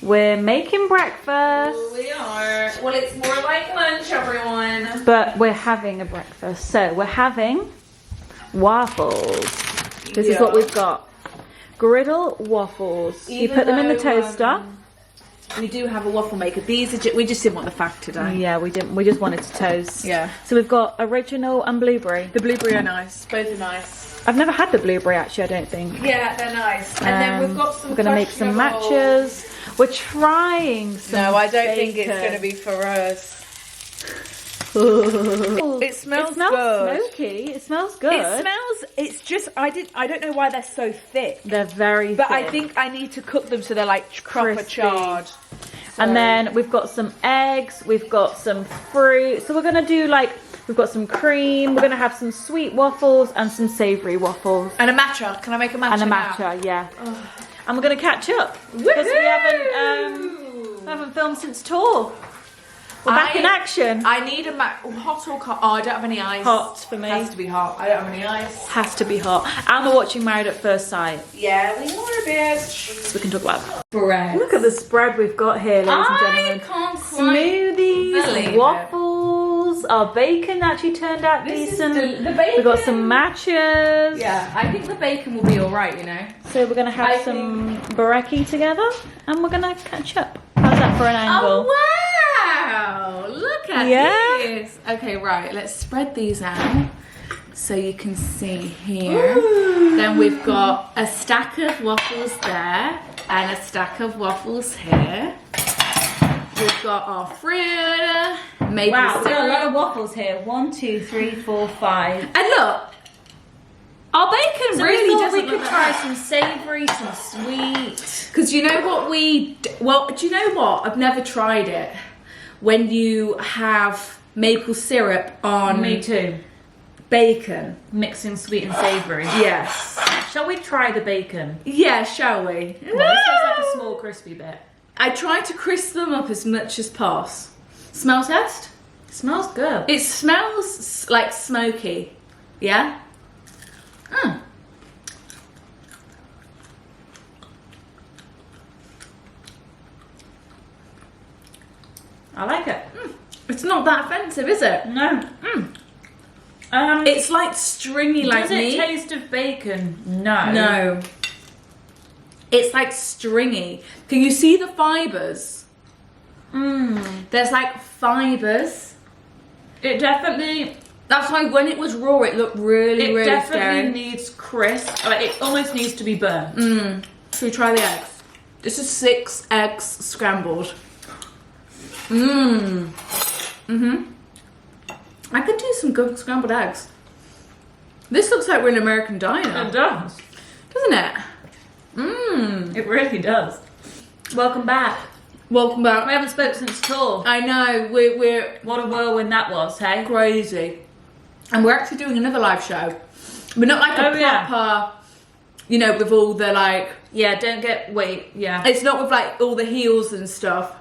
We're making breakfast. We are. Well, it's more like lunch, everyone. But we're having a breakfast. So we're having waffles. This is what we've got. Griddle waffles. You put them in the toaster. We do have a waffle maker. These are we just didn't want the fact today. Yeah, we didn't. We just wanted to toast. Yeah. So we've got original and blueberry. The blueberry are nice. Both are nice. I've never had the blueberry actually, I don't think. Yeah, they're nice. And then we've got some. We're gonna make some matches. We're trying some. No, I don't bacon. think it's gonna be for us. It smells good. smoky. It smells good. It smells. It's just I don't know why they're so thick. They're very But thick. I think I need to cook them so they're like proper Crispy. charred. And then we've got some eggs, we've got some fruit. So we're gonna do we've got some cream, we're gonna have some sweet waffles and some savoury waffles. And a matcha. Can I make a matcha? And a now? matcha, yeah. And we're gonna catch up. Because we haven't filmed since tour. We're back in action. I need a hot or cold. Oh, I don't have any ice. Hot for me. Has to be hot. I don't have any ice. Has to be hot. And we're watching Married at First Sight. Yeah, we are a bit. So we can talk about that. Bread. Look at the spread we've got here, ladies and gentlemen. can't quite Smoothies, believe waffles. Our bacon actually turned out decent. The bacon. We've got some matches. Yeah, I think the bacon will be alright, you know. So we're gonna have some baraki together, and we're gonna catch up. How's that for an angle? Oh wow! Look at this. Okay, right. Let's spread these out so you can see here. Ooh. Then we've got a stack of waffles there and a stack of waffles here. We've got our fruit, maple syrup. There are a lot of waffles here. 1, 2, 3, 4, 5. And look, our bacon really doesn't. We could try some savoury, some sweet. Because you know what do you know what? I've never tried it. When you have maple syrup on Me too. bacon. Mixing sweet and savoury. Yes. Shall we try the bacon? Yeah, shall we? Well, this looks like a small crispy bit. I try to crisp them up as much as possible. Smell test? It smells good. It smells like smoky. Yeah? I like it. It's not that offensive, is it? No. It's like stringy like does it meat. taste of bacon? No. No. It's like stringy. Can you see the fibres? There's like fibres. It definitely... That's why when it was raw, it looked really, really definitely scary. needs crisp. Like, it almost needs to be burnt. Should we try the eggs? This is 6 eggs scrambled. I could do some good scrambled eggs. This looks like we're in an American diner. It does. Doesn't it? It really does. Welcome back. Welcome back. We haven't spoke since tour. I know, we're What a whirlwind that was, hey? crazy. And we're actually doing another live show. But not like a proper, you know, with all the like... Yeah, don't get... Wait, yeah. It's not with like all the heels and stuff.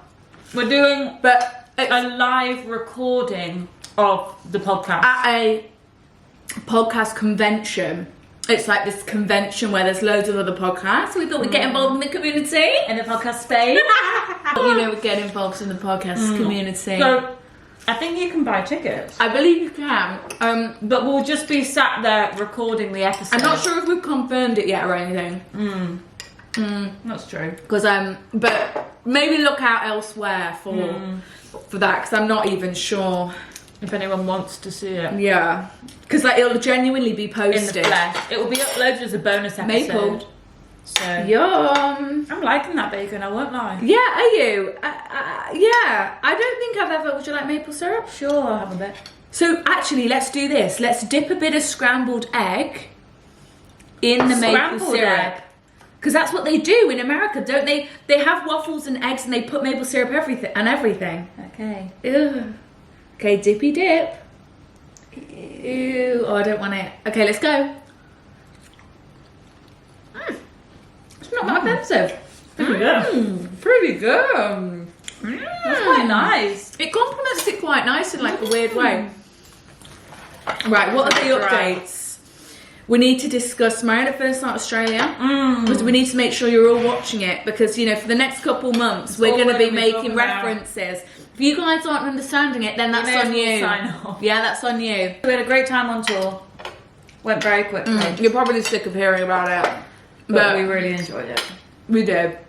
We're doing But a live recording of the podcast. at a podcast convention. It's like this convention where there's loads of other podcasts. So we thought we'd get involved in the community. In the podcast space. You know, we'd get involved in the podcast community. So, I think you can buy tickets. I believe you can. But we'll just be sat there recording the episode. I'm not sure if we've confirmed it yet or anything. That's true. Because but maybe look out elsewhere for that. Because I'm not even sure If anyone wants to see it. Yeah. Because like it'll genuinely be In posted. the flesh. It will be uploaded as a bonus episode. Maple. So. Yum. I'm liking that bacon, I won't lie. Yeah, are you? Yeah. I don't think I've ever... Would you like maple syrup? Sure, I'll have a bit. So actually, let's do this. Let's dip a bit of scrambled egg in the maple Scrambled syrup. egg? Because that's what they do in America, don't they? They have waffles and eggs and they put maple syrup everything. Okay. Ew. Okay, dippy dip. Ew. Oh, I don't want it. Okay, let's go. It's not that offensive. Pretty good. Pretty good. That's quite nice. It complements it quite nice in like a weird way. Right, what are the updates? we need to discuss Married at First Sight Australia, because we need to make sure you're all watching it, because you know, for the next couple months we're going to be making references. If you guys aren't understanding it, then that's on you. Sign off. Yeah, that's on you. We had a great time on tour. Went very quickly. You're probably sick of hearing about it, but we really enjoyed it. We did.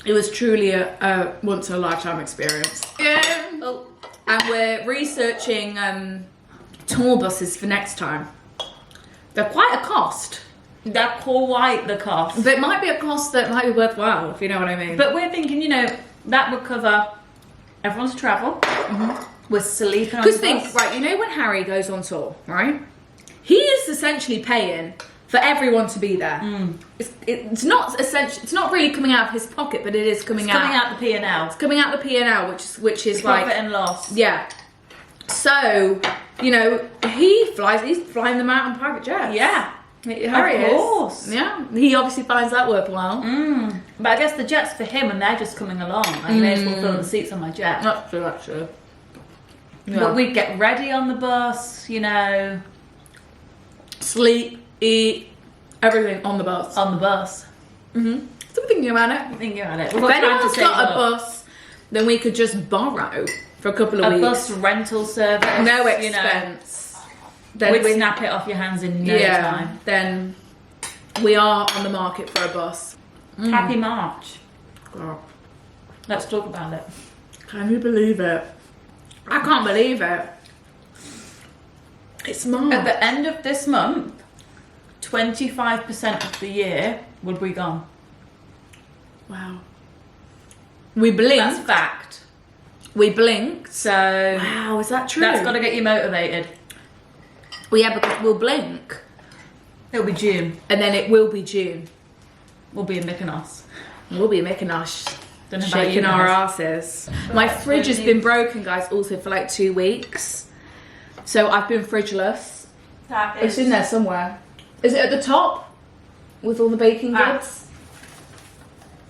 It was truly a once in a lifetime experience. Yeah. Oh. And we're researching tour buses for next time. They're quite a cost. They're quite the cost. But it might be a cost that might be worthwhile, if you know what I mean. But we're thinking, you know, that would cover everyone's travel. We're sleeping on the Because think, bus. right, you know when Harry goes on tour, right? He is essentially paying for everyone to be there. It's not essentially, it's not really coming out of his pocket, but it is coming out. Coming out the P&L. It's coming out the P&L, which is like Profit and loss. yeah. So you know he's flying them out on private jets. Yeah. Harry Of course. is. Yeah, he obviously finds that worthwhile. But I guess the jet's for him and they're just coming along. I may as well fill the seats on my jet. That's true. That's true. Yeah. But we'd get ready on the bus, you know. Sleep, eat, everything on the bus. On the bus. So I'm thinking about it. Thinking about it. If anyone's got a bus, then we could just borrow for a couple of a weeks. bus rental service. No you know. expense. Then We'd we snap it off your hands in no yeah. time. Then we are on the market for a bus. Happy March. God, Let's talk about it. can you believe it? I can't believe it. It's March. At the end of this month, 25% of the year would be gone. Wow. We blinked. That's fact. We blinked. So Wow, is that true? that's got to get you motivated. Well, yeah, because we'll blink It'll be June. and then it will be June. We'll be in Mykonos. We'll be making us Don't know about you shaking our guys. asses. My fridge has been broken, guys, also for like 2 weeks. So I've been fridgeless. That It's in there somewhere. Is it at the top with all the baking goods?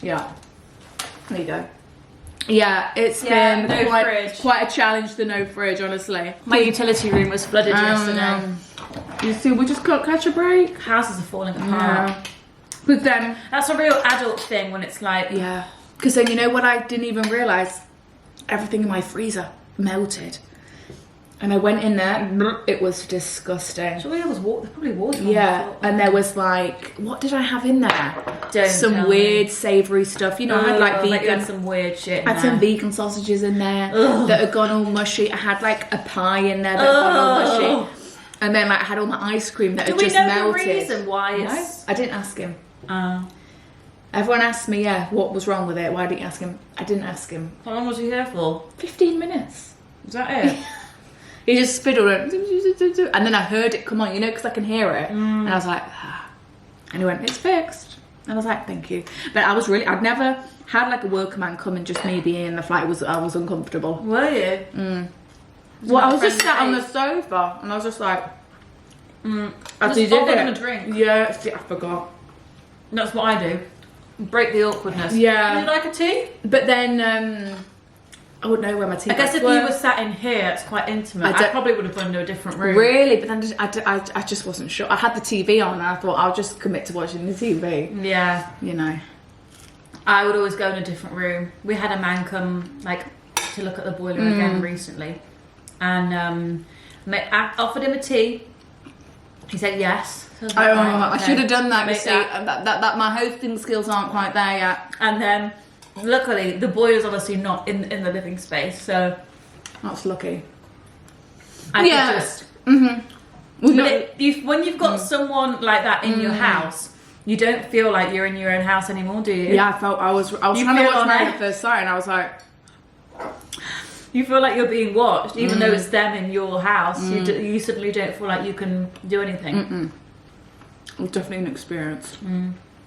Yeah. There you go. Yeah, it's Yeah, been no fridge. quite a challenge, the no fridge, honestly. My utility room was flooded yesterday. You see, we just can't catch a break. Houses are falling apart. Yeah. But then, That's a real adult thing when it's like, yeah. Because then, you know what I didn't even realise? Everything in my freezer melted. And I went in there, it was disgusting. surely there was water. There's probably water. on Yeah, the floor. and there was like, what did I have in there? Don't Some tell weird me. savoury stuff. You know, I had like you vegan. had some weird shit. In I had some there. vegan sausages in there Ugh. that had gone all mushy. I had like a pie in there that had gone all mushy. And then like I had all my ice cream that Do had we just know melted. the reason why No, it's? I didn't ask him. Oh. Everyone asked me, yeah, what was wrong with it? Why didn't you ask him? I didn't ask him. How long was he here for? 15 minutes. Is that it? He just spittled it. And then I heard it come on, you know, because I can hear it. And I was like, ah. And he went, it's fixed. And I was like, thank you. But I'd never had like a workman come and just me being in the flight. I was uncomfortable. Were you? Well, I was just friendly sat on the face? sofa and I was just like, Just offer them a drink. Yeah, see, I forgot. That's what I do. Break the awkwardness. Yeah. Would you like a tea? But then I wouldn't know where my tea I guess bags if you were sat in here, it's quite intimate. I probably would have gone to a different room. Really? But then I just wasn't sure. I had the TV on and I thought I'll just commit to watching the TV. Yeah. You know. I would always go in a different room. We had a man come like to look at the boiler again recently, and I offered him a tea. He said yes. So I was like, Oh, right, I okay. should have done that. You Make see, that. that my hosting skills aren't quite there yet. And then, luckily, the boiler's obviously not in the living space, so That's lucky. I Yeah. could just. But When you've got someone like that in your house, you don't feel like you're in your own house anymore, do you? yeah, I was You trying to feel watch on Married it? at First Sight and I was like, You feel like you're being watched, even though it's them in your house. You suddenly don't feel like you can do anything. it was definitely an experience.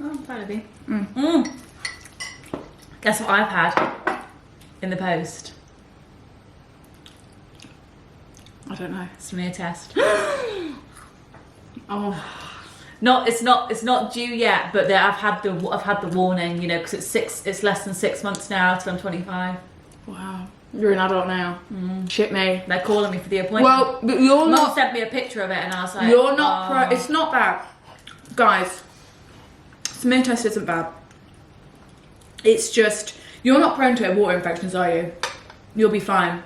Oh, proud of you. Guess what I've had in the post? I don't know. Smear test. Oh, It's not due yet, but I've had the warning, you know, because it's less than 6 months now till I'm 25. wow. You're an adult now. Shit me. They're calling me for the appointment. Well, but you're Mum not. sent me a picture of it and I was like, You're not. It's not bad, guys. Smear test isn't bad. It's just you're not prone to water infections, are you? You'll be fine.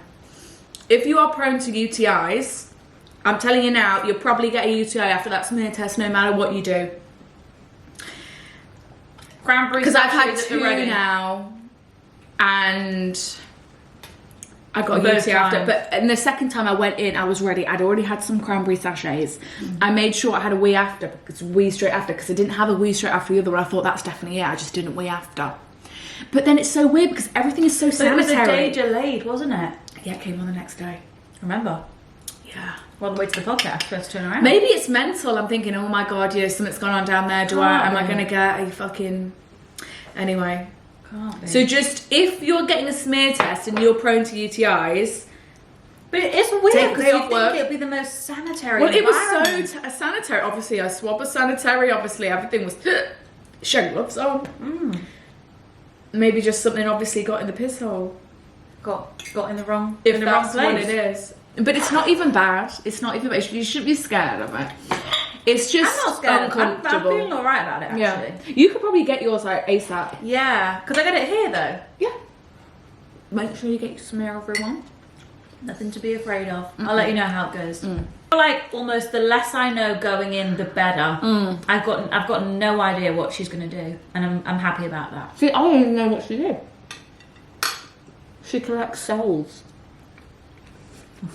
If you are prone to UTIs, I'm telling you now, you'll probably get a UTI after that smear test, no matter what you do. Cranberry Because I've had sachets at the 2 ready. now, and I got a Both UTI after. times. But and the second time I went in, I was ready. I'd already had some cranberry sachets. I made sure I had a wee after, because I didn't have a wee straight after the other one. I thought that's definitely it. I just didn't wee after. But then it's so weird because everything is so But it sanitary. was a day delayed, wasn't it? Yeah, it came on the next day. Remember? Yeah. Well, on the way to the podcast, first turn around. Maybe it's mental. I'm thinking, oh my god, something's gone on down there. Am I Can't going to be. get a fucking... Anyway. Can't be. So just, if you're getting a smear test and you're prone to UTIs... But it's weird Take because day you off think work. it'd be the most sanitary Well, it was environment. so sanitary. Obviously, our swab was sanitary. Obviously, everything was... Shag gloves on. Maybe just something obviously got in the piss hole. Got in the wrong If in the wrong that's place. what it is. But it's not even bad. It's not even bad. You shouldn't be scared of it. It's just I'm not scared. I'm uncomfortable. feeling alright about it, actually. Yeah. You could probably get yours like ASAP. Yeah, because I got it here though. Yeah. Make sure you get your smear everyone. Nothing to be afraid of. I'll let you know how it goes. I feel like almost the less I know going in, the better. I've got no idea what she's gonna do, and I'm happy about that. See, I don't even know what she did. She collects cells.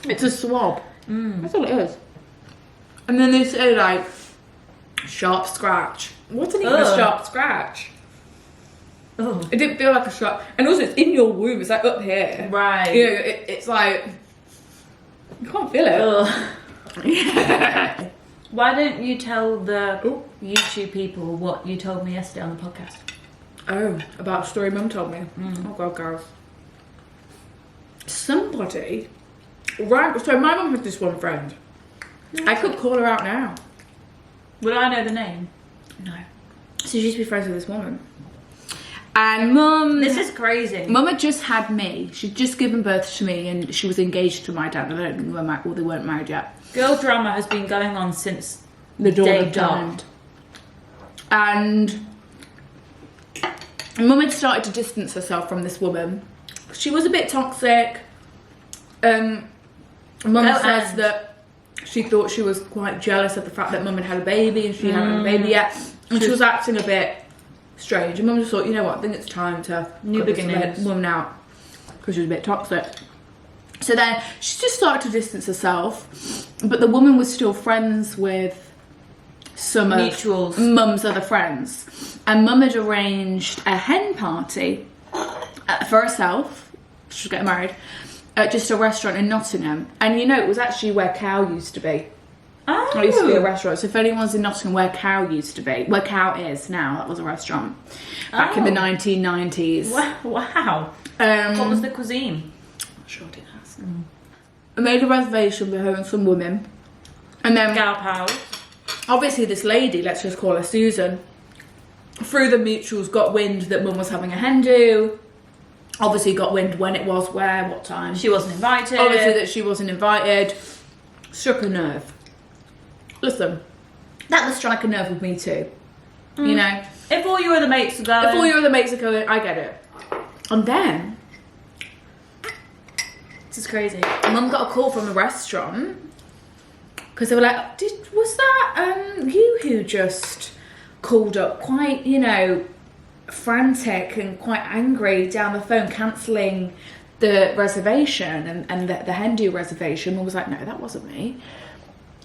It's a swab. That's all it is. And then they say like sharp scratch. What's even a Ugh. sharp scratch? Oh, It didn't feel like a sharp. And also, it's in your womb. It's like up here. right. You know, it's like you can't feel it. Ugh. Why don't you tell the YouTube people what you told me yesterday on the podcast? Oh, about a story Mum told me. Oh god, girls. Somebody, right? So my mum had this one friend. I could call her out now. Would I know the name? No. So she used to be friends with this woman. And Mum... This is crazy. Mum had just had me. She'd just given birth to me and she was engaged to my dad. I don't think they weren't married yet. Girl drama has been going on since The dawn day of dot. time. And Mum had started to distance herself from this woman. She was a bit toxic. Mum says that she thought she was quite jealous of the fact that Mum had a baby and she hadn't had a baby yet. And she was acting a bit strange. And Mum just thought, you know what, I think it's time to New cut this beginnings. woman out. Because she was a bit toxic. So then she just started to distance herself. But the woman was still friends with some of Mutuals. Mum's other friends. And Mum had arranged a hen party for herself. She was getting married. At just a restaurant in Nottingham. And you know, it was actually where Cow used to be. Oh. It used to be a restaurant. So if anyone's in Nottingham where Cow used to be, where Cow is now, that was a restaurant. Back in the 1990s. Wow. What was the cuisine? Sure didn't ask. I made a reservation for her and some women. And then Gal pals. obviously this lady, let's just call her Susan, through the mutuals got wind that Mum was having a hen do. Obviously got wind when it was, where, what time. She wasn't invited. Obviously that she wasn't invited. Struck a nerve. Listen, that would strike a nerve with me too. You know? If all your other mates are going. If all your other mates are going, I get it. And then This is crazy. Mum got a call from the restaurant because they were like, was that you who just called up quite, you know, frantic and quite angry down the phone, cancelling the reservation and the hen do reservation? Mum was like, no, that wasn't me.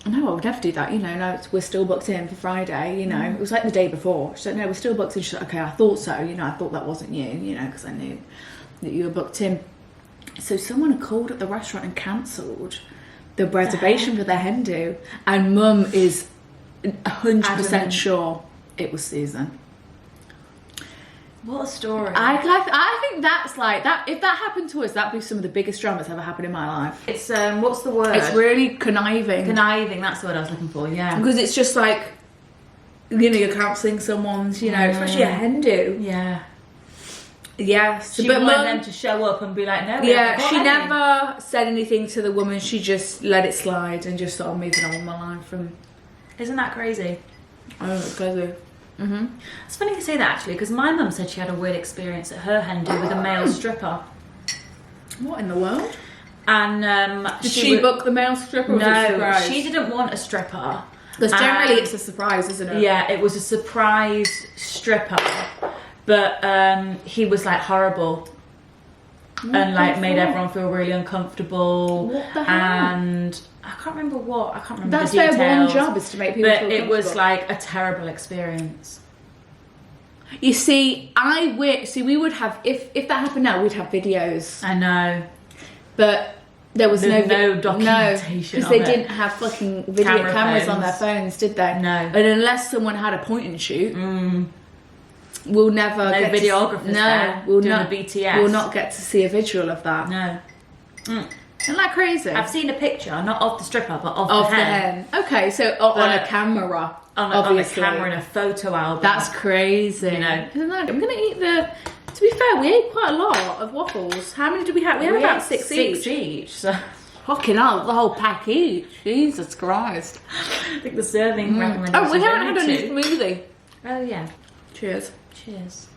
No, I would never do that, you know, no, we're still booked in for Friday, you know. It was like the day before. She said, no, we're still booked in. She said, okay, I thought so, you know, I thought that wasn't you, you know, because I knew that you were booked in. So someone had called at the restaurant and cancelled the reservation for the hen do, and Mum is 100% sure it was Susan. What a story. I think that's like that. If that happened to us, that'd be some of the biggest drama that's ever happened in my life. It's what's the word? It's really conniving. Conniving, that's the word I was looking for, yeah. Because it's just like, you know, you're cancelling someone's, you know, especially a hen do. Yeah. Yes, She but wanted them to show up and be like, no. Yeah, she never said anything to the woman. She just let it slide and just started moving on with my life. From Isn't that crazy? oh, it's crazy. It's funny you say that actually, because my mum said she had a weird experience at her hen do with a male stripper. What in the world? And did she book the male stripper? Or was it a surprise? She didn't want a stripper. Because generally it's a surprise, isn't it? Yeah, it was a surprise stripper, but he was like horrible. And like made everyone feel really uncomfortable. What the hell? And I can't remember what. I can't remember That's the details. their one job, is to make people feel But comfortable. it was like a terrible experience. You see, we would have, if that happened now, we'd have videos. I know. But there was There's no documentation because they didn't have fucking video cameras on their phones, did they? No. And unless someone had a point and shoot, we'll never No get videographers there we'll doing not, a BTS. We'll not get to see a visual of that. No. Isn't that crazy? I've seen a picture, not of the stripper, but of Of the the hen. hen. Okay, so on a camera. On a obviously. camera in a photo album. That's crazy. You know. Isn't that, I'm going to eat the... To be fair, we ate quite a lot of waffles. How many did we have? We had about six each. So Fucking hell, the whole pack each. Jesus Christ. I think the serving recommendation. Oh, we haven't had any smoothie. Oh yeah. Cheers. Cheers.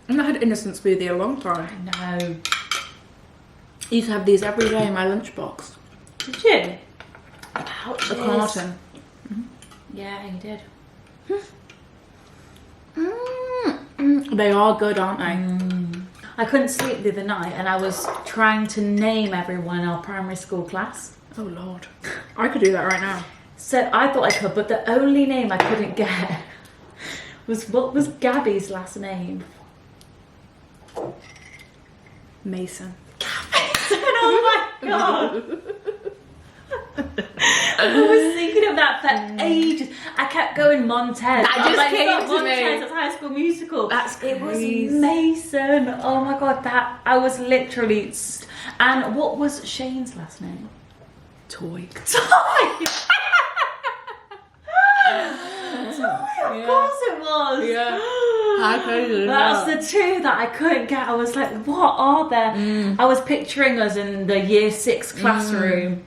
I've not had innocent smoothie in a long time. I know. I used to have these every day in my lunchbox. Did you? Wow, A carton. Yeah, you did. They are good, aren't they? I couldn't sleep the other night and I was trying to name everyone in our primary school class. Oh Lord. I could do that right now. So I thought I could, but the only name I couldn't get was, what was Gabby's last name? Mason. Oh my god! I was thinking of that for ages. I kept going Montez. That I was just came "Not to me." Montez, that's High School Musical. That's It was crazy. Mason. Oh my god, that I was literally. And what was Shane's last name? Toy. Toy. Of course it was. Yeah. How crazy is That's that? the two that I couldn't get. I was like, what are there? I was picturing us in the year 6 classroom.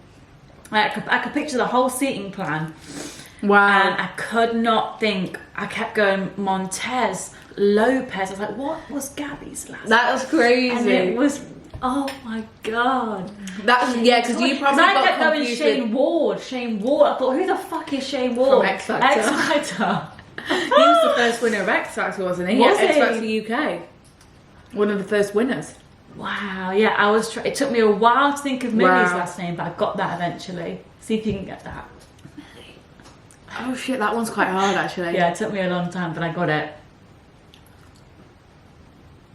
I could picture the whole seating plan. Wow. And I could not think. I kept going Montez, Lopez. I was like, what was Gabby's last name? That was crazy. And it was, oh my god. That was, yeah, because you probably I got kept going confused Shane Ward. Shane Ward. I thought, who the fuck is Shane Ward? From X Factor. X Factor. He was the first winner of X Factor, wasn't he? Was X he? Factor UK. One of the first winners. Wow, yeah, I was. It took me a while to think of Millie's Wow. last name, but I got that eventually. See if you can get that. Oh shit, that one's quite hard actually. Yeah, it took me a long time, but I got it.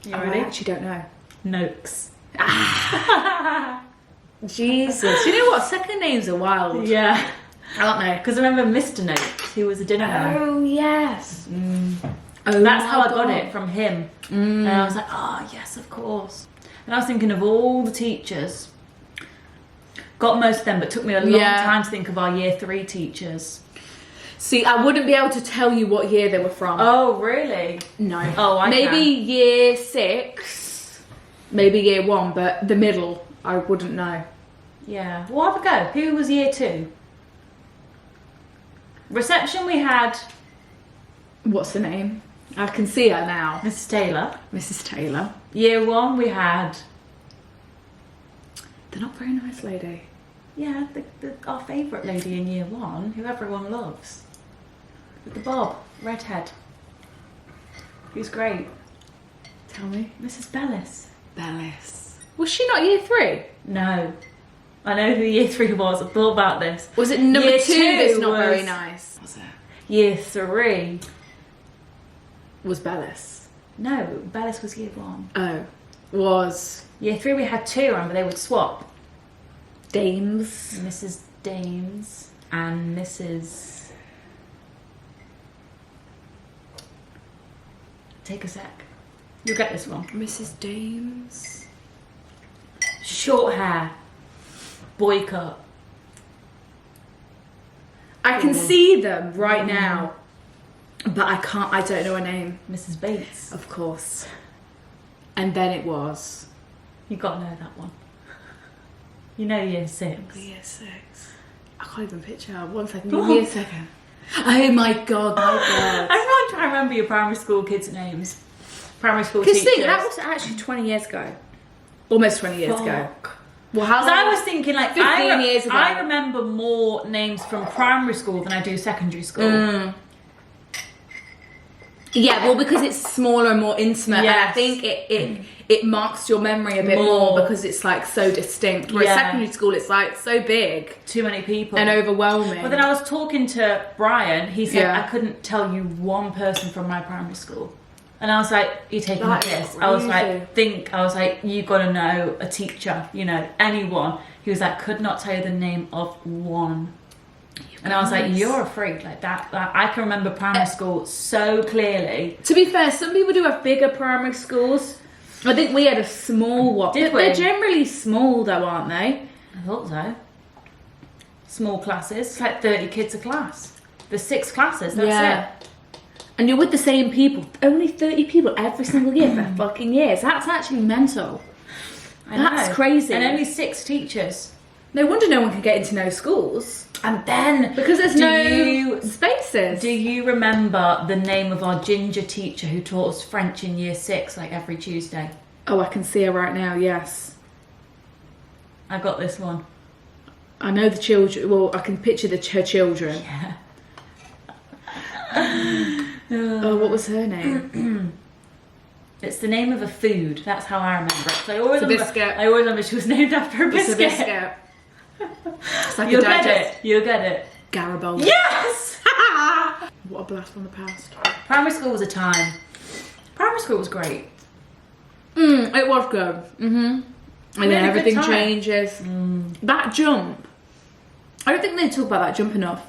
You I ready? actually don't know. Noakes. Jesus. You know what? Second names are wild. Yeah, Aren't they? because I remember Mr. Noakes. He was a dinner man. Oh yes. Oh, That's how my I got God. it from him. And I was like, oh yes, of course. And I was thinking of all the teachers. Got most of them, but took me a long Yeah. time to think of our year 3 teachers. See, I wouldn't be able to tell you what year they were from. Oh, really? No. Oh, I maybe can. year 6, maybe year 1, but the middle, I wouldn't know. Yeah. Well, have a go. Who was year 2? Reception we had What's the name? I can see her now. Mrs. Taylor. Mrs. Taylor. Year 1 we had, They're not very nice, lady. yeah, our favourite lady in year 1, who everyone loves. With the bob, redhead. Who's great. Tell me. Mrs. Bellis. Bellis. Was she not year 3? No. I know who year 3 was. I thought about this. Was it number Year 2 2 that's not very was- nice? Was it? Year 3. Was Bellis. No, Bellis was year 1. Oh. Was Year 3 we had 2, remember, they would swap. Dames. Mrs. Dames and Mrs. Take a sec. You'll get this one. Mrs. Dames. Short hair. Boy cut. I can see them right now, but I don't know her name. Mrs. Bates. Of course. And then it was... You got to know that one. You know year 6. Year 6. I can't even picture. 1 second. Give me a second. Oh my god, my god. I'm not trying to remember your primary school kids' names. Primary school Because teachers. think, that was actually 20 years ago. Almost 20 years ago. Well, Because I was thinking, like, 15 years ago. I remember more names from primary school than I do secondary school. Yeah, well, because it's smaller and more intimate, Yes. and I think it marks your memory a bit more because it's like so distinct. Whereas secondary school, it's like so big, too many people, and overwhelming. But then I was talking to Brian. He said Yeah. I couldn't tell you one person from my primary school, and I was like, "You're taking That this." is I was crazy. like, "You got to know a teacher, you know, anyone." He was like, "Could not tell you the name of one." And I was like, "You're a freak like that." I can remember primary school so clearly. To be fair, some people do have bigger primary schools. I think we had a small one. Did we? They're generally small though, aren't they? I thought so. Small classes, it's like 30 kids a class. There's 6 classes. That's it. And you're with the same people. Only 30 people every single year for fucking years. That's actually mental. That's crazy. And only 6 teachers. No wonder no one can get into no schools. And then Because there's no spaces. Do you remember the name of our ginger teacher who taught us French in year 6, like every Tuesday? Oh, I can see her right now, yes. I got this one. I know the children. Well, I can picture her children. Yeah. Oh, what was her name? It's the name of a food. That's how I remember it. So It's a biscuit. I always remember she was named after a biscuit. It's a biscuit. It's like You'll a get digest. it. You'll get it. Garibaldi. Yes! What a blast from the past. Primary school was a time. Primary school was great. It was good. And We then had a good everything time. changes. That jump. I don't think they talk about that jump enough.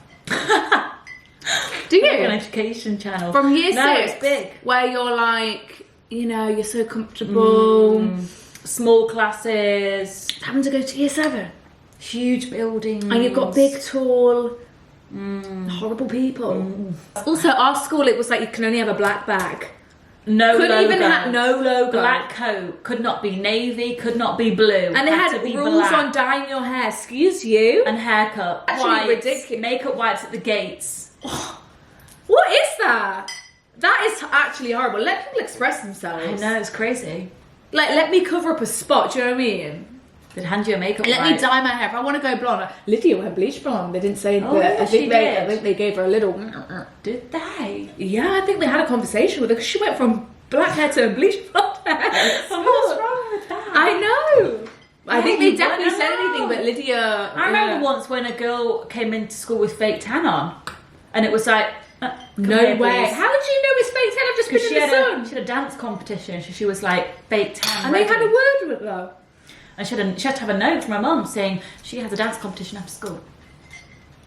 Do you? Like an education channel. From year 6. No, it's big. Where you're like, you know, you're so comfortable. Small classes. Having to go to year 7. Huge buildings. And you've got big, tall, horrible people. Also, our school, it was like you can only have a black bag. No Couldn't logo. even have no logo. Black coat. Could not be navy. Could not be blue. And they had to be rules black. on dyeing your hair. Excuse you. And haircut. Actually Wipes, ridiculous. Makeup wipes at the gates. What is that? That is actually horrible. Let people express themselves. I know, it's crazy. Like, let me cover up a spot. Do you know what I mean? They'd hand you a makeup Let wipe. me dye my hair. If I want to go blonde, Lydia will have bleach blonde. They didn't say Oh, that. yeah, I think she they, did. I think they gave her a little. Did they? Yeah, I think they had a conversation with her because she went from black hair to bleach blonde hair. What's wrong with that? I know. I think they you definitely wouldn't said anything, know. but Lydia. I remember once when a girl came into school with fake tan on, and it was like, No here, way. please. How did you know it's fake tan? I've just been She in the had, sun. she had a dance competition, so she was like fake tan. And they had a ready. word with her. And she had to have a note from her mum saying she has a dance competition after school.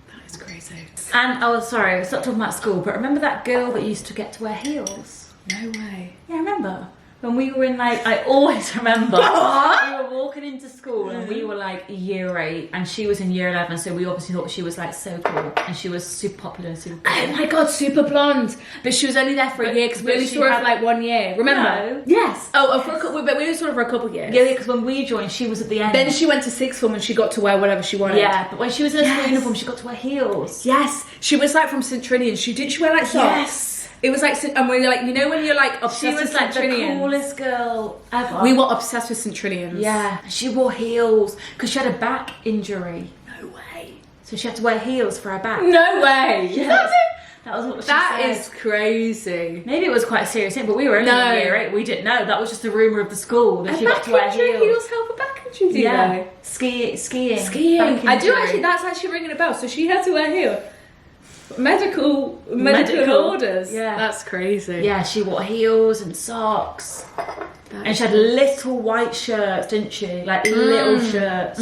That is crazy. And I was sorry, I stopped talking about school, but remember that girl that used to get to wear heels? No way. Yeah, I remember. When we were in like, I always remember, we were walking into school and we were like year 8 and she was in year 11, so we obviously thought she was like so cool and she was super popular and super cool. Oh my god, super blonde. But she was only there for a year because we but only she saw her had- for like 1 year. Remember? No. Yes. Oh, for a couple, but we only saw her for a couple of years. Yeah, because when we joined, she was at the end. Then she went to sixth form and she got to wear whatever she wanted. Yeah, but when she was in a school Yes. uniform, she got to wear heels. Yes. She was like from St. Trinian. She wear like socks? Yes. It was like, and we're like, you know when you're like obsessed She was with like St. the Trinians? coolest girl ever. We were obsessed with St. Trinians. Yeah, she wore heels because she had a back injury. No way. So she had to wear heels for her back. No way. Yes. That's it. That was what she That said. is crazy. Maybe it was quite a serious thing, but we were only No. in year 8. We didn't know. That was just a rumour of the school that And she got to wear heels. heels help a back injury, do Yeah, they? skiing. Skiing. Back I do injury. actually. That's actually ringing a bell. So she had to wear heels. Medical orders. Yeah. That's crazy. Yeah, she wore heels and socks, That and she had little white shirts, didn't she? Like little shirts.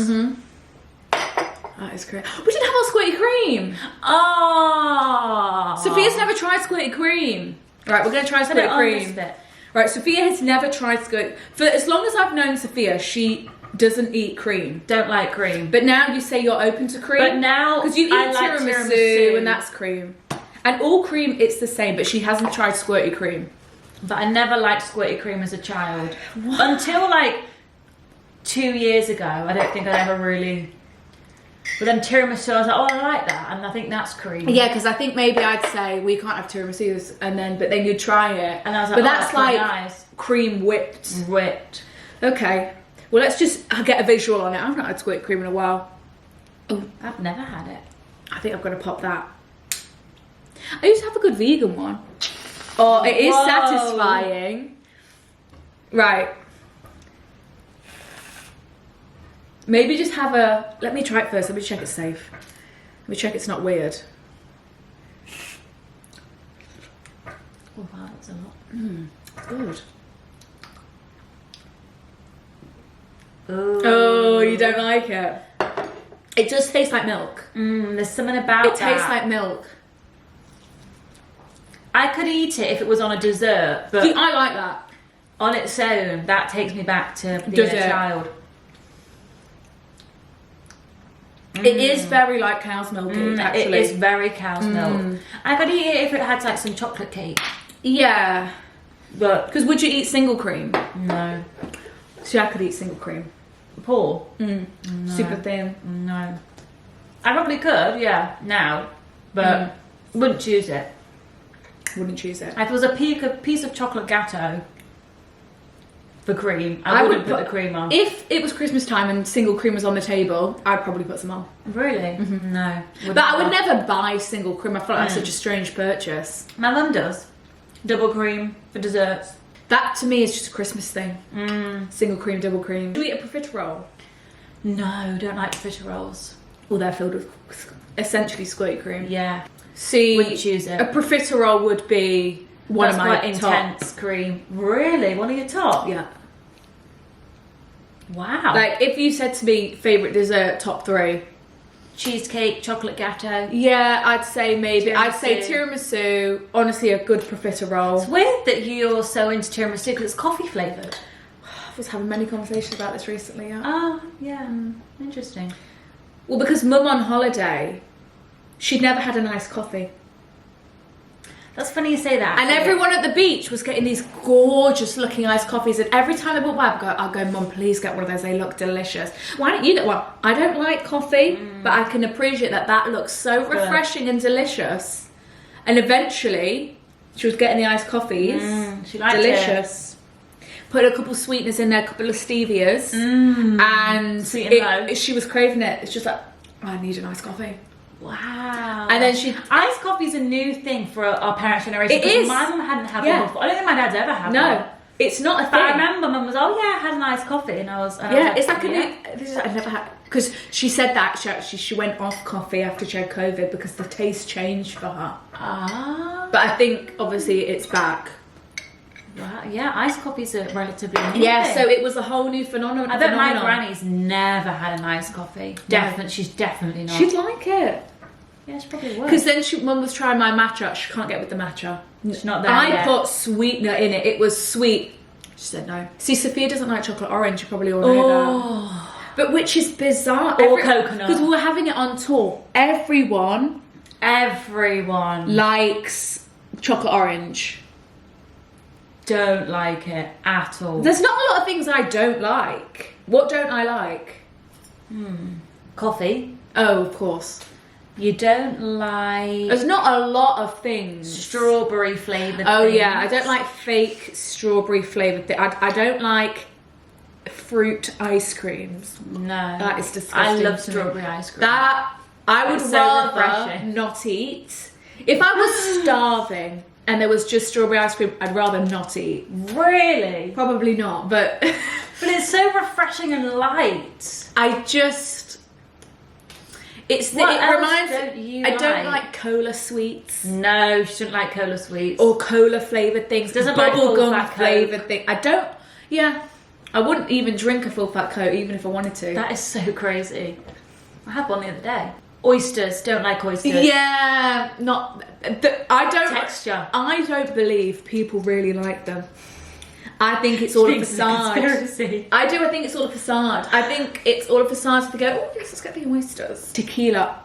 That is crazy. We didn't have our squirty cream. Oh, Sophia's never tried squirty cream. Right, we're gonna try I squirty don't cream. understand. Right, Sophia has never tried squirty. For as long as I've known Sophia, she doesn't eat cream. Don't like cream. But now you say you're open to cream. But now because you eat I like tiramisu, tiramisu. and that's cream. And all cream, it's the same. But she hasn't tried squirty cream. but I never liked squirty cream as a child. Until like 2 years ago, I don't think I ever really... But then tiramisu, I was like, oh, I like that, and I think that's cream. Yeah, because I think maybe I'd say we can't have tiramisus, but then you'd try it, and I was like, but that's like nice. Cream whipped. Whipped. Okay, well let's just get a visual on it. I've not had squirty cream in a while. Oh, I've never had it. I think I've got to pop that. I used to have a good vegan one. Oh, it is satisfying. Right. Maybe just have a... Let me try it first. Let me check it's safe. Let me check it's not weird. Oh, wow, that's a lot. Good. Ooh. Oh, you don't like it? It does taste like milk. There's something about it tastes like milk. I could eat it if it was on a dessert, but... See, I like that. On its own, that takes me back to being a child. It is very like cow's milk, actually. It is very cow's milk. I could eat it if it had like some chocolate cake. Yeah. But... Because would you eat single cream? No. See, I could eat single cream. Poor? No. Super thin. No. I probably could, yeah, now. But wouldn't choose it. Wouldn't choose it. If it was a piece of chocolate gâteau for cream, I wouldn't put the cream on. If it was Christmas time and single cream was on the table, I'd probably put some on. Really? No. But I would never buy single cream. I feel like that's such a strange purchase. My mum does. Double cream for desserts. That to me is just a Christmas thing. Single cream, double cream. Do you eat a profiterole? No, don't like profiteroles. Well, they're filled with essentially squirty cream. Yeah. See, wouldn't choose it. A profiterole would be one of my quite top. intense cream. Really? One of your top? Yeah. Wow. Like, if you said to me, favourite dessert, top 3. Cheesecake, chocolate gâteau. Yeah, I'd say maybe. Tiramisu. I'd say tiramisu. Honestly, a good profiterole. It's weird that you're so into tiramisu because it's coffee flavoured. I was having many conversations about this recently. Yeah. Oh, yeah. Interesting. Well, because Mum on holiday, she'd never had an iced coffee. That's funny you say that. And everyone at the beach was getting these gorgeous looking iced coffees, and every time I walk by, I'll go, Mum, please get one of those, they look delicious. Why don't you get one? I don't like coffee, but I can appreciate that looks so refreshing and delicious. And eventually, she was getting the iced coffees. She liked delicious. Put a couple sweeteners in there, a couple of stevias, and Sweet and low. she was craving it. It's just like, I need an iced coffee. Wow. And then iced coffee's a new thing for our parents' generation. It is. My mum hadn't had one before. I don't think my dad's ever had one. No, it's not a thing. But I remember mum was, oh yeah, I had an iced coffee, and I was it's like a new. I never had, because she said that she went off coffee after she had COVID because the taste changed for her. Ah. But I think obviously it's back. Wow. Yeah, iced coffees are relatively new. Yeah, so it was a whole new phenomenon. I bet my granny's never had an iced coffee. She's definitely not. She'd like it. Yeah, she probably would. Because then Mum was trying my matcha. She can't get with the matcha. She's not there I yet. put sweetener in it. It was sweet. She said no. See, Sophia doesn't like chocolate orange. You probably all know that. But which is bizarre. Or coconut. Because we were having it on tour. Everyone likes chocolate orange. Don't like it at all. There's not a lot of things I don't like. What don't I like? Coffee. Oh, of course. You don't like... There's not a lot of things. Strawberry flavoured Oh, things. yeah. I don't like fake strawberry flavoured things. I don't like fruit ice creams. No. That is disgusting. I love to me. strawberry ice cream. That I would That's so rather refreshing. not eat. If I was starving and there was just strawberry ice cream, I'd rather not eat. Really? Probably not, but... But it's so refreshing and light. I just... It reminds me... I don't like cola sweets. No, she doesn't like cola sweets. Or cola flavoured things. Doesn't like bubblegum flavoured things. I don't... Yeah. I wouldn't even drink a full fat Coke even if I wanted to. That is so crazy. I had one the other day. Oysters, don't like oysters. Yeah, not... I don't... Texture. I don't believe people really like them. I think it's all a facade. Conspiracy. I do. I think it's all a facade. I think it's all a facade to go, oh, let's get the oysters. Tequila.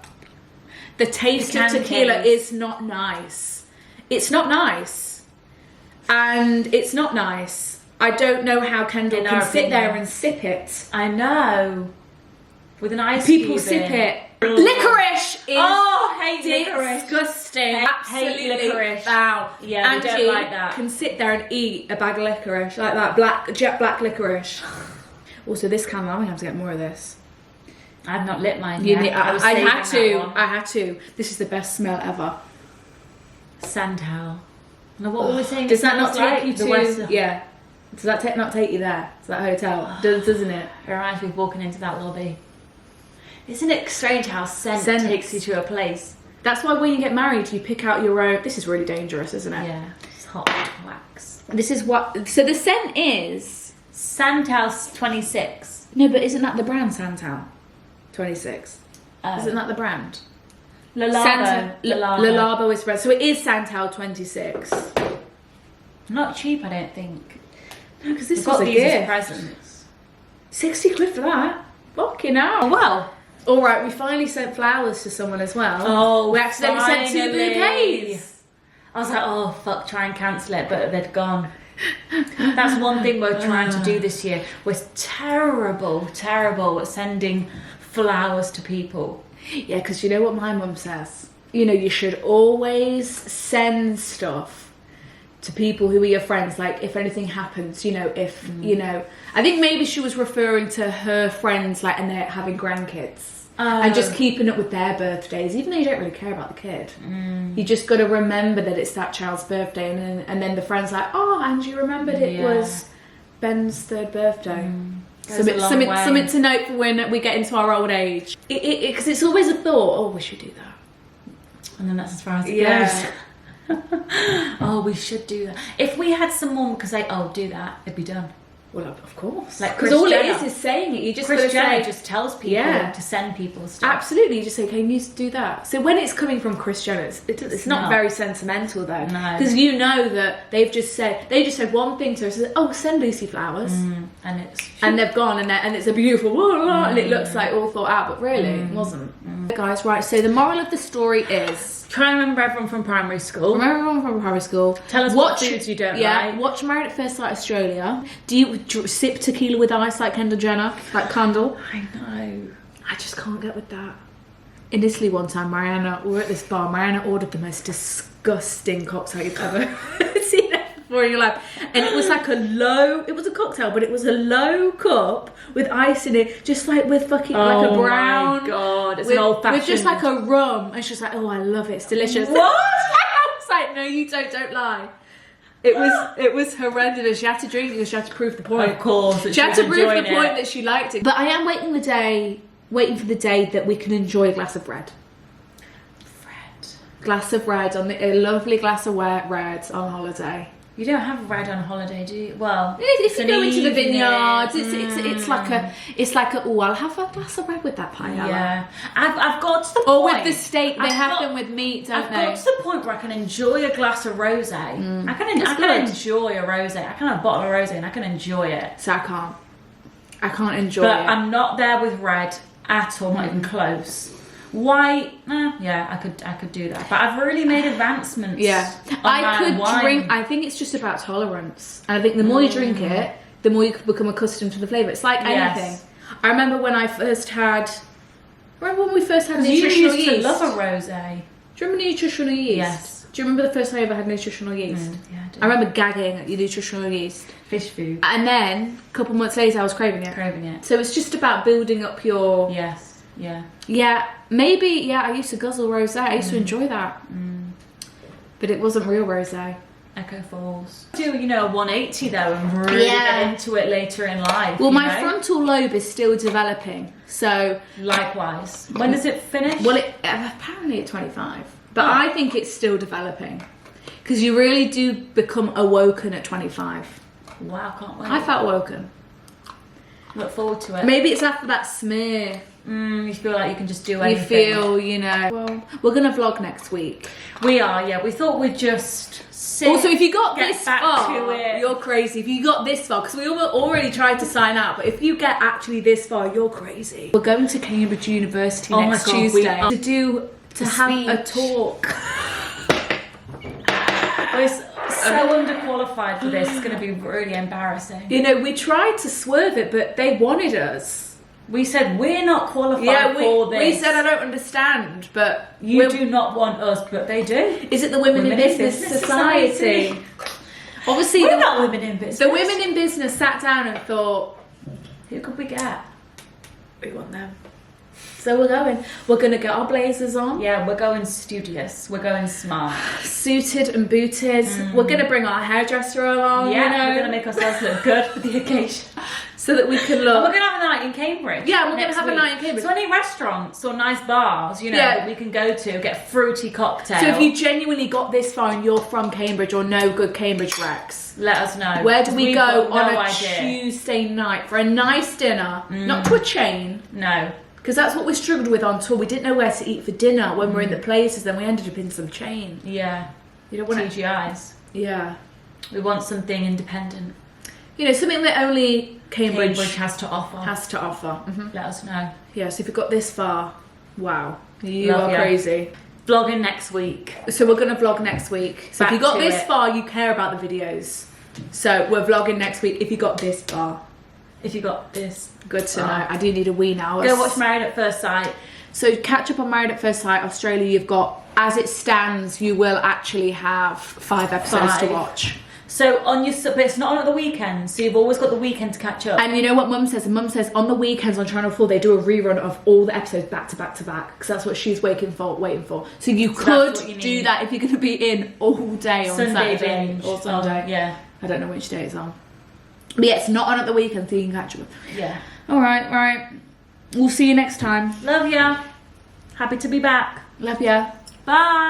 The taste of tequila is not nice. It's not nice. and it's not nice. I don't know how Kendall can sit there and sip it. I know. With an ice People cube sip in. it. Licorice is hate licorice. disgusting. Hate Absolutely licorice. foul. Yeah, we don't like that. Can sit there and eat a bag of licorice like that, jet black licorice. Also, this candle, I'm gonna have to get more of this. I've not lit mine yet. I had to. This is the best smell ever. Sandhowl. Now, what were we saying? Does that not take you the to? West? Yeah. Does that not take you there to that hotel? Doesn't it? It reminds me of walking into that lobby. Isn't it strange how scent takes you to a place? That's why when you get married, you pick out your own. This is really dangerous, isn't it? Yeah, it's hot wax. This is what. So the scent is Sandhouse 26. No, but isn't that the brand Santal 26? Isn't that the brand? Lalabo is brand. So it is Santal 26. Not cheap, I don't think. No, because this was a gift. Presents. 60 quid for that. Fucking hell. Oh, well. All right, we finally sent flowers to someone as well. Oh, we accidentally sent 2 bouquets. I was like, oh fuck, try and cancel it, but they'd gone. That's one thing we're trying to do this year. We're terrible at sending flowers to people. Yeah, because you know what my mum says? You know, you should always send stuff to people who are your friends, like if anything happens, you know, if you know, I think maybe she was referring to her friends, like, and they're having grandkids and just keeping up with their birthdays, even though you don't really care about the kid. You just got to remember that it's that child's birthday, and then the friend's like, oh, and you remembered it was Ben's 3rd birthday. Something to note for when we get into our old age, because it's always a thought, oh, we should do that, and then that's as far as it goes. Oh, we should do that. If we had someone could say, oh, do that, it'd be done. Well, of course. Like, because all it is saying it. You just Chris Jenner say, just tells people to send people stuff. Absolutely. You just say, okay, you need to do that. So when it's coming from Chris Jenner, it's not very sentimental though. No. Because you know that they just said one thing to her, said, oh, send Lucy flowers. And they've gone and it's a beautiful and it looks like all thought out, but really it wasn't. Guys, right, so the moral of the story is, try and remember everyone from primary school. Tell us what foods you don't like. Watch Married at First Sight Australia. Do you sip tequila with ice like Kendall Jenner? Like Kendall? I know. I just can't get with that. In Italy one time, we were at this bar, Mariana ordered the most disgusting cocktail you've ever seen before in your life. And it was like it was a cocktail, but it was a low cup with ice in it, just like with fucking like a brown. Oh my god, it's an old fashioned. With just like a rum. And she's like, oh, I love it, it's delicious. What? I was like, no, you don't lie. It was horrendous. She had to drink it because she had to prove the point. Of course. She had to prove the point that she liked it. But I am waiting for the day that we can enjoy a glass of red. Glass of red, a lovely glass of red on holiday. You don't have red on holiday, do you? Well, if you go into the vineyards, it's like a oh, I'll have a glass of red with that pineapple. Yeah, I've got to the point. Or with the steak, they have them with meat, don't they? I've got to the point where I can enjoy a glass of rosé. I can enjoy a rosé. I can have a bottle of rosé and I can enjoy it. So I can't enjoy it. But I'm not there with red at all, not even close. White, yeah, I could do that, but I've really made advancements. Yeah, I could drink. I think it's just about tolerance, and I think the more you drink it, the more you can become accustomed to the flavour. It's like anything. I remember when we first had nutritional yeast. You used to love a rosé. Do you remember nutritional yeast? Yes. Do you remember the first time you ever had nutritional yeast? Yeah, I do. I remember gagging at your nutritional yeast. Fish food. And then a couple of months later, I was craving it. So it's just about building up your. Yes. Yeah. Yeah, maybe, yeah, I used to guzzle rosé. I used to enjoy that. But it wasn't real rosé. Echo Falls. Do, a 180 though and really get into it later in life. Well, my frontal lobe is still developing. So. Likewise. When does it finish? Well, apparently at 25. But I think it's still developing. Because you really do become awoken at 25. Wow, can't wait. I felt awoken. Look forward to it. Maybe it's after that smear. You feel like you can just do anything. You feel, well, we're going to vlog next week. We are, yeah. We thought we'd just sit. Also, if you got this far, you're crazy. If you got this far, because we already tried to sign out, but if you get actually this far, you're crazy. We're going to Cambridge University next Tuesday to have a talk. We're so underqualified for this. It's going to be really embarrassing. You know, we tried to swerve it, but they wanted us. We said, we're not qualified for this. We said, I don't understand, but... You do not want us, but they do. Is it the Women in Business Society? Obviously, we're not women in business. The women in business sat down and thought, who could we get? We want them. So we're going to get our blazers on. Yeah, we're going studious. We're going smart. Suited and booted. We're going to bring our hairdresser along. Yeah, you know? we're going to make ourselves look good for the occasion. So that we can look. And we're going to have a night in Cambridge. Yeah, we're going to have a night in Cambridge. So any restaurants or nice bars, you know, that we can go to, get fruity cocktails. So if you genuinely got this far and you're from Cambridge or no good Cambridge recs, let us know. Where do we go on a Tuesday night for a nice dinner? Not to a chain. No. Because that's what we struggled with on tour. We didn't know where to eat for dinner when we're in the places. Then we ended up in some chain. Yeah. You don't want TGIs. Yeah. We want something independent. You know, something that only Cambridge has to offer. Let us know. Yeah, so if you've got this far, wow. You are crazy. Vlogging next week. So we're going to vlog next week. So if you got this far, you care about the videos. So we're vlogging next week if you got this far. If you got this. Good to know. I do need a wee now. Go watch Married at First Sight. So catch up on Married at First Sight. Australia, you've got, as it stands, you will actually have 5 episodes to watch. So on your, but it's not on at the weekends, so you've always got the weekend to catch up. And you know what Mum says? Mum says on the weekends on Channel 4 they do a rerun of all the episodes back to back to back, because that's what she's waiting for. So you could do that if you're going to be in all day on Saturday or Sunday. Yeah. I don't know which day it's on. But yeah, it's not on at the weekend, so you can catch up. Yeah. All right. We'll see you next time. Love ya. Happy to be back. Love ya. Bye.